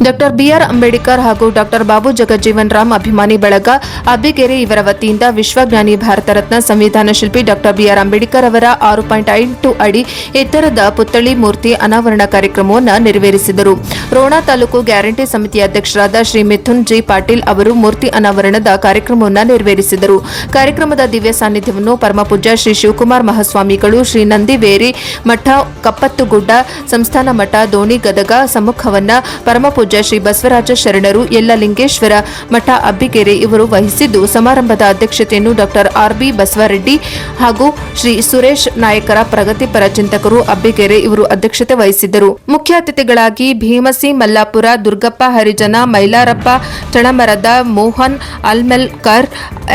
Doctor B R Ambedkar ಹಾಗೂ doctor Babu Jagjivan Ram ಅಭಿಮಾನಿ ಬಳಗ ಅಬ್ಬಿಗೆರೆ ಇವರ ವತಿಯಿಂದ ವಿಶ್ವಜ್ಞಾನಿ ಭಾರತ ರತ್ನ ಸಂವಿಧಾನ ಶಿಲ್ಪಿ ಡಾಕ್ಟರ್ ಬಿಆರ್ ಅಂಬೇಡ್ಕರ್ ಅವರ 6.8 ಅಡಿ ಎತ್ತರದ ಪುತ್ಥಳಿ ಮೂರ್ತಿ ಅನಾವರಣ ಕಾರ್ಯಕ್ರಮವನ್ನು ನೆರವೇರಿಸಿದರು. ರೋಣ ತಾಲೂಕು ಗ್ಯಾರಂಟಿ ಸಮಿತಿಯ ಅಧ್ಯಕ್ಷರಾದ ಶ್ರೀ ಮಿಥುನ್ ಜಿ ಪಾಟೀಲ್ ಅವರು ಮೂರ್ತಿ ಅನಾವರಣದ ಕಾರ್ಯಕ್ರಮವನ್ನು ನೆರವೇರಿಸಿದರು. ಕಾರ್ಯಕ್ರಮದ ದಿವ್ಯ ಸಾನ್ನಿಧ್ಯವನ್ನು ಪರಮಪೂಜ್ಯ ಶ್ರೀ ಶಿವಕುಮಾರ್ ಮಹಾಸ್ವಾಮಿಗಳು, ಶ್ರೀ ನಂದಿವೇರಿ ಮಠ ಕಪ್ಪತ್ತುಗುಡ್ಡ ಸಂಸ್ಥಾನ ಮಠ ದೋಣಿ ಗದಗ ಸಮ್ಮುಖವನ್ನ ಪರಮಪೂಜ್ಯ ಶ್ರೀ ಬಸವರಾಜ ಶರಣರು ಯಲ್ಲಲಿಂಗೇಶ್ವರ ಮಠ ಅಬ್ಬಿಗೆರೆ ಇವರು ವಹಿಸಿದ್ದು, ಸಮಾರಂಭದ ಅಧ್ಯಕ್ಷತೆಯನ್ನು ಡಾಕ್ಟರ್ ಆರ್.ಬಿ. ಬಸವರೆಡ್ಡಿ ಹಾಗೂ ಶ್ರೀ ಸುರೇಶ್ ನಾಯಕರ ಪ್ರಗತಿಪರ ಚಿಂತಕರು ಅಬ್ಬಿಗೆರೆ ಇವರು ಅಧ್ಯಕ್ಷತೆ ವಹಿಸಿದ್ದರು. ಮುಖ್ಯ ಅತಿಥಿಗಳಾಗಿ ಭೀಮಸಿ ಮಲ್ಲಾಪುರ, ದುರ್ಗಪ್ಪ ಹರಿಜನ, ಮೈಲಾರಪ್ಪ ಚಣಮರದ, ಮೋಹನ್ ಅಲ್ಮೆಲ್ಕರ್,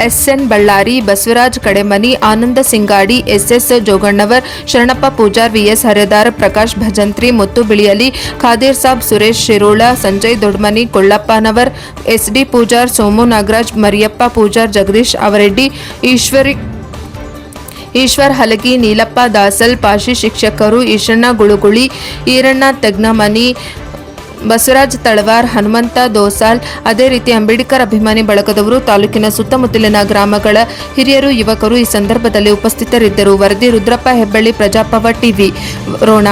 ಎಸ್ಎನ್ ಬಳ್ಳಾರಿ, ಬಸವರಾಜ್ ಕಡೆಮನಿ, ಆನಂದ ಸಿಂಗಾಡಿ, ಎಸ್ಎಸ್ ಜೋಗಣ್ಣವರ್, ಶರಣಪ್ಪ ಪೂಜಾರ್, ವಿಎಸ್ ಹರೇದಾರ್, ಪ್ರಕಾಶ್ ಭಜಂತ್ರಿ, ಮುತ್ತು ಬಿಳಿಯಲಿ, ಖಾದೀರ್ ಸಾಬ್, ಸುರೇಶ್ ಶಿರೋಳ, ಸಂಜಯ್ ದೊಡ್ಮನಿ, ಕೊಳ್ಳಪ್ಪನವರ್, ಎಸ್ಡಿ ಪೂಜಾರ್, ಸೋಮು ನಾಗರಾಜ್, ಮರಿಯಪ್ಪ ಪೂಜಾರ್, ಜಗದೀಶ್ ಅವರೆಡ್ಡಿ, ಈಶ್ವರ್ ಹಲಗಿ, ನೀಲಪ್ಪ ದಾಸಲ್, ಪಾಶಿ ಶಿಕ್ಷಕರು, ಈಶಣ್ಣ ಗುಳುಗುಳಿ, ಈರಣ್ಣ ತೆಗ್ನಮನಿ, ಬಸವರಾಜ್ ತಳವಾರ್, ಹನುಮಂತ ದೋಸಾಲ್, ಅದೇ ರೀತಿ ಅಂಬೇಡ್ಕರ್ ಅಭಿಮಾನಿ ಬಳಗದವರು, ತಾಲೂಕಿನ ಸುತ್ತಮುತ್ತಲಿನ ಗ್ರಾಮಗಳ ಹಿರಿಯರು, ಯುವಕರು ಈ ಸಂದರ್ಭದಲ್ಲಿ ಉಪಸ್ಥಿತರಿದ್ದರು. ವರದಿ ರುದ್ರಪ್ಪ ಹೆಬ್ಬಳ್ಳಿ, ಪ್ರಜಾಪವ ಟಿವಿ, ರೋಣ.